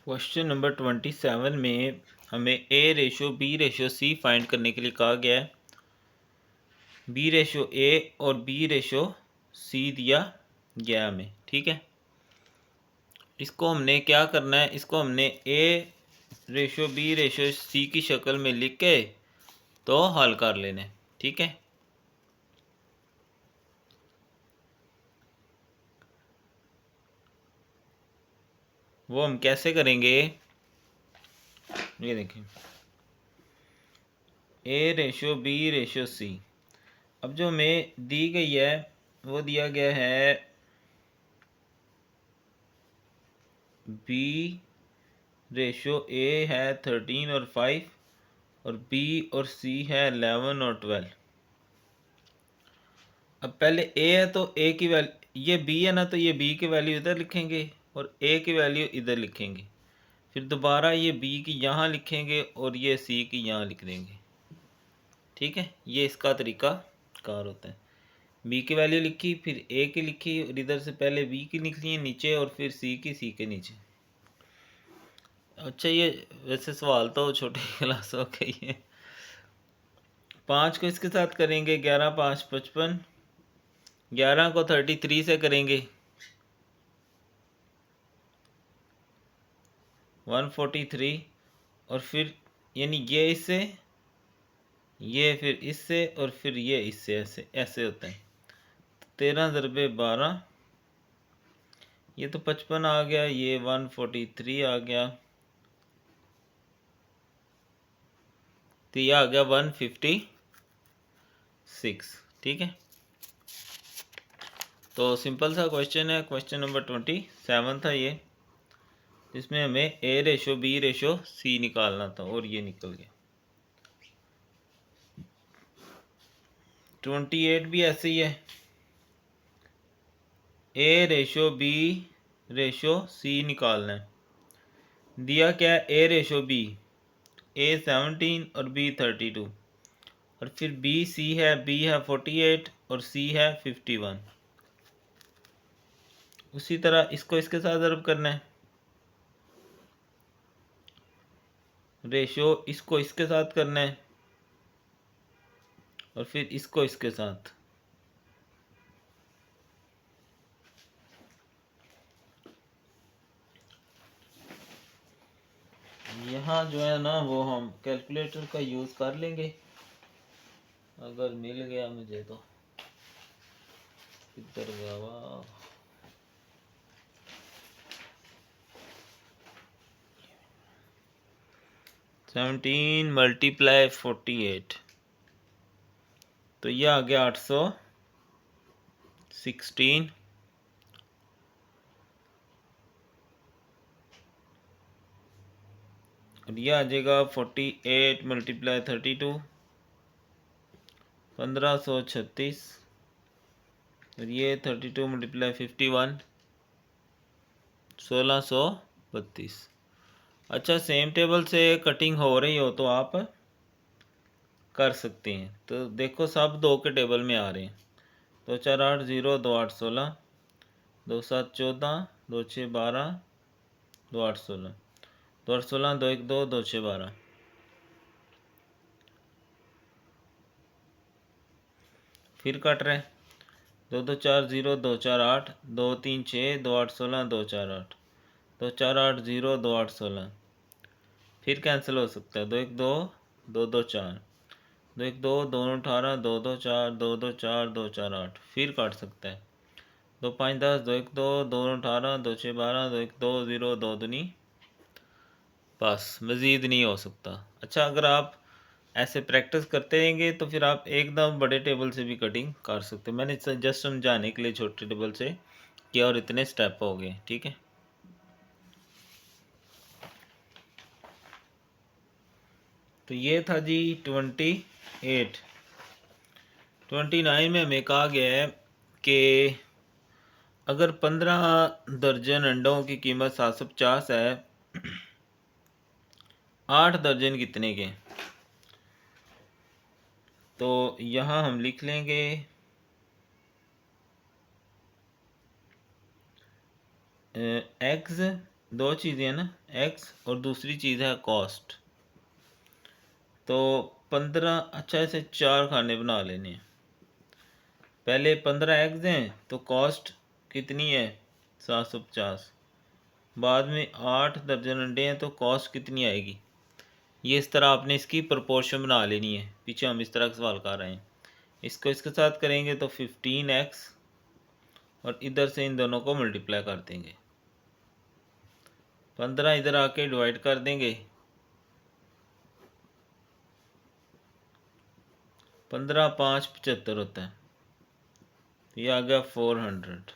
Question number 27 में हमें ए ratio B ratio सी find करने के लिए कहा गया है। बी रेशो ए और बी रेशो सी दिया गया हमें, ठीक है। इसको हमने क्या करना है, इसको हमने ए रेशो बी रेशो सी की शक्ल में लिख के तो हल कर लेना है, ठीक है। वो हम कैसे करेंगे, ये देखें, ए रेशो बी रेशो सी। अब जो हमें दी गई है वो दिया गया है बी रेशो ए है 13 और 5 और बी और सी है 11 और 12। अब पहले ए है तो ए की वैल्यू, ये बी है ना, तो ये बी की वैल्यू इधर लिखेंगे और ए की वैल्यू इधर लिखेंगे। फिर दोबारा ये बी की यहाँ लिखेंगे और ये सी की यहाँ लिख देंगे, ठीक है। ये इसका तरीका कार होता है। बी की वैल्यू लिखी, फिर ए की लिखी और इधर से पहले बी की लिखनी है नीचे और फिर सी की सी के नीचे। अच्छा, ये वैसे सवाल तो छोटी क्लासों के ही है। 5 को इसके साथ करेंगे, 11 5 55। 11 को 33 से करेंगे 143 और फिर यानी ये इससे, ये फिर इससे और फिर ये इससे, ऐसे ऐसे होता है। 13 × 12, ये तो 55 आ गया, ये 143 आ गया, तो ये आ गया 156, ठीक है। तो सिंपल सा क्वेश्चन है, क्वेश्चन नंबर 27 था ये, जिसमें हमें ए रेशो बी रेशो सी निकालना था और ये निकल गया। 28 भी ऐसे ही है, ए रेशो बी रेशो सी निकालना है। दिया क्या है, ए रेशो बी, ए 17 और बी 32 और फिर बी सी है, बी है 48 और सी है 51। उसी तरह इसको इसके साथ ज़रूर करना है, रेशो इसको इसके साथ करना है और फिर इसको इसके साथ। यहाँ जो है ना वो हम कैलकुलेटर का यूज़ कर लेंगे, अगर मिल गया मुझे तो। किधर गया हुआ, 17 × 48, तो यह आ गया 816 और यह आ जाएगा 48 × 32 1536 और ये 32 × 51 1632। अच्छा, सेम टेबल से कटिंग हो रही हो तो आप कर सकते हैं। तो देखो सब 2 के टेबल में आ रहे हैं। 2 4 8 0 2 8 16 2 7 14 2 6 12 2 8 16 2 8 16 2 1 2 2 6 12। फिर कट रहे 2 2 4 0 2 4 8 2 3 6 2 8 16 2 4 8 2 4 8 0 2 8 16। फिर कैंसिल हो सकता है, 2 1 2 2 2 4 2 1 2 2 18 2 2 4 2 2 4 2 4 8। फिर काट सकता है 2 5 10 2 1 2 2 18 2 6 12 2 1 2 0 2 दूनी, बस मज़ीद नहीं हो सकता। अच्छा, अगर आप ऐसे प्रैक्टिस करते रहेंगे तो फिर आप एकदम बड़े टेबल से भी कटिंग कर सकते हैं। मैंने जस्ट समझाने के लिए छोटे टेबल से किया और इतने स्टेप हो गए, ठीक है। तो ये था जी 28। 29 में हमें कहा गया है कि अगर 15 दर्जन अंडों की कीमत 750 है, 8 दर्जन कितने के। तो यहाँ हम लिख लेंगे एग्स दो चीज़ें हैं ना, एक्स और दूसरी चीज़ है कॉस्ट। तो 15, अच्छा ऐसे 4 खाने बना लेने हैं। पहले 15 एग्स हैं तो कॉस्ट कितनी है 750। बाद में 8 दर्जन अंडे हैं तो कॉस्ट कितनी आएगी। ये इस तरह आपने इसकी प्रोपोर्शन बना लेनी है। पीछे हम इस तरह का सवाल कर रहे हैं, इसको इसके साथ करेंगे तो 15x और इधर से इन दोनों को मल्टीप्लाई कर देंगे। 15 इधर आके डिवाइड कर देंगे, 15 5 75 होता है, तो ये आ गया 400।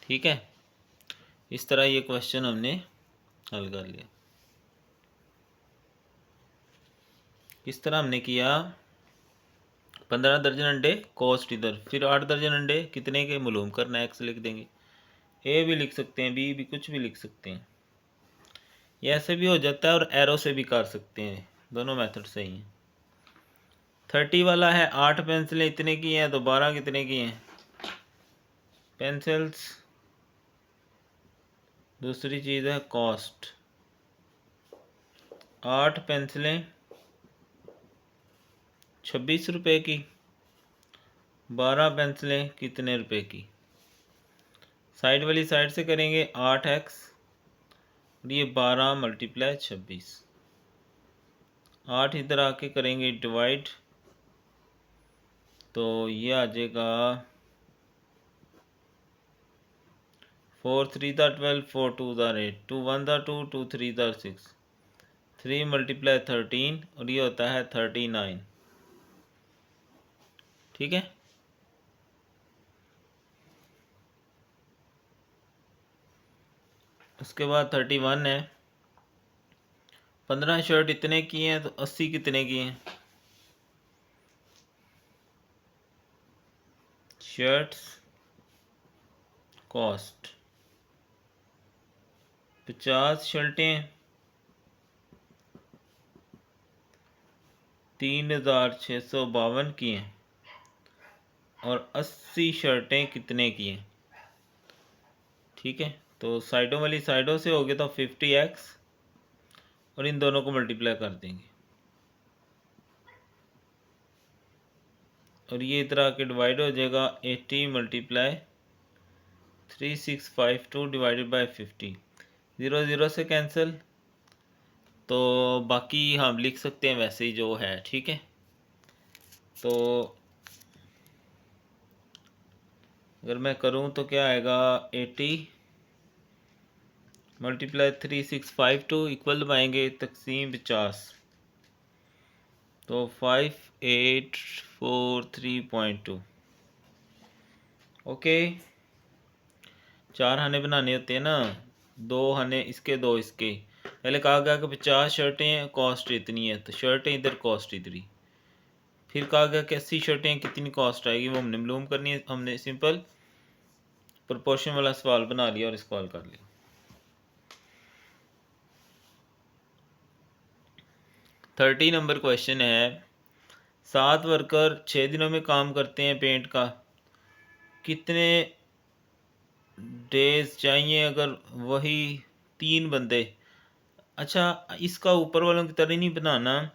ठीक है, इस तरह ये क्वेश्चन हमने हल कर लिया। किस तरह हमने किया, 15 दर्जन अंडे कॉस्ट इधर, फिर 8 दर्जन अंडे कितने के मालूम करना है, एक्स लिख देंगे। ए भी लिख सकते हैं, बी भी, कुछ भी लिख सकते हैं। ये ऐसे भी हो जाता है और एरो से भी कर सकते हैं, दोनों मेथड सही हैं। 30 वाला है 8 पेंसिलें इतने की हैं तो 12 कितने की हैं पेंसिल्स। दूसरी चीज़ है कॉस्ट, 8 पेंसिलें 26 रुपये की, 12 पेंसिलें कितने रुपए की। साइड वाली साइड से करेंगे 8x और ये 12 मल्टीप्लाई 26। 8 इधर आके करेंगे डिवाइड, तो ये आ जाएगा 4 3 12, 4 2 8, 2 1 2, 2 3 6, 3 मल्टीप्लाई 13 और ये होता है 39। ठीक है, उसके बाद 31 है, 15 शर्ट इतने की हैं तो 80 कितने की हैं शर्ट्स कॉस्ट। 50 शर्टें 3652 की हैं और 80 शर्टें कितने की हैं। ठीक है, तो साइडों वाली साइडों से हो गया तो 50x और इन दोनों को मल्टीप्लाई कर देंगे और ये इधर आके डिवाइड हो जाएगा 80 मल्टीप्लाई 3652 डिवाइडेड बाय 50। 0 0 से कैंसिल, तो बाकी हम लिख सकते हैं वैसे ही जो है। ठीक है, तो अगर मैं करूं तो क्या आएगा 80 मल्टीप्लाई 3652 इक्वल दबाएंगे तकसीम 50, तो 5843.2। ओके, 4 खाने बनाने होते हैं ना, 2 खाने इसके 2 इसके। पहले कहा गया कि 50 शर्टें कॉस्ट इतनी है, तो शर्टें इधर कॉस्ट इधरी। फिर कहा गया कि 80 शर्टें कितनी कॉस्ट आएगी, वो हमने मालूम करनी है। हमने सिंपल प्रोपोर्शन वाला सवाल बना लिया और इसको हल कर लिया। 30 नंबर क्वेश्चन है, 7 वर्कर 6 दिनों में काम करते हैं पेंट का, कितने डेज चाहिए अगर वही 3 बंदे। अच्छा, इसका ऊपर वालों की तरह नहीं बनाना,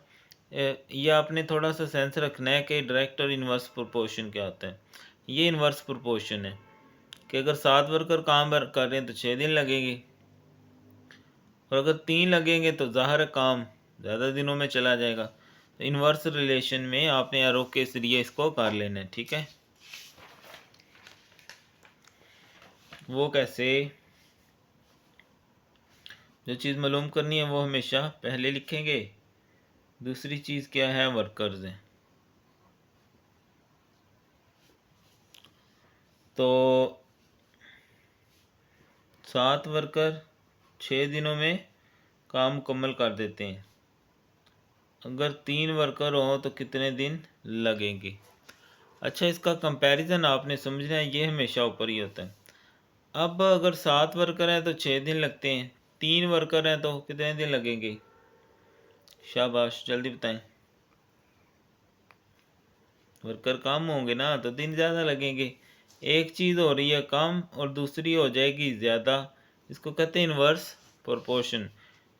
ये आपने थोड़ा सा सेंस रखना है कि डायरेक्ट और इन्वर्स प्रोपोर्शन क्या होता है। ये इन्वर्स प्रोपोर्शन है कि अगर 7 वर्कर काम कर रहे हैं तो 6 दिन लगेंगे, और अगर 3 लगेंगे तो ज़ाहिर है काम ज़्यादा दिनों में चला जाएगा। तो इन्वर्स रिलेशन में आपने एरो के जरिए इसको कर लेना है। ठीक है, वो कैसे, जो चीज़ मालूम करनी है वो हमेशा पहले लिखेंगे। दूसरी चीज़ क्या है, वर्कर्स हैं। तो 7 वर्कर 6 दिनों में काम मुकम्मल कर देते हैं, अगर 3 वर्कर हों तो कितने दिन लगेंगे। अच्छा, इसका कंपैरिजन आपने समझना है, ये हमेशा ऊपर ही होता है। अब अगर 7 वर्कर हैं तो 6 दिन लगते हैं, 3 वर्कर हैं तो कितने दिन लगेंगे। शाबाश, जल्दी बताएं। वर्कर कम होंगे ना तो दिन ज़्यादा लगेंगे। एक चीज़ हो रही है कम और दूसरी हो जाएगी ज़्यादा, इसको कहते हैं इन्वर्स प्रोपोर्शन।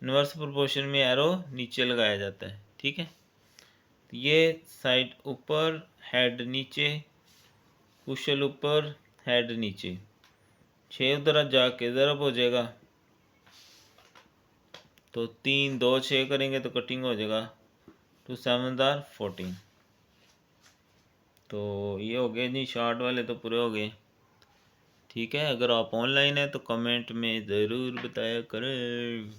इन्वर्स प्रोपोर्शन में एरो नीचे लगाया जाता है, ठीक है। तो ये साइड ऊपर, हेड नीचे, कुशल ऊपर, हेड नीचे, 6 उधर जाके ज़रब हो जाएगा, तो 3 2 6 करेंगे तो कटिंग हो जाएगा, 2 7 14। तो ये हो गए जी, शॉर्ट वाले तो पूरे हो गए, ठीक है। अगर आप ऑनलाइन हैं तो कमेंट में ज़रूर बताया करें।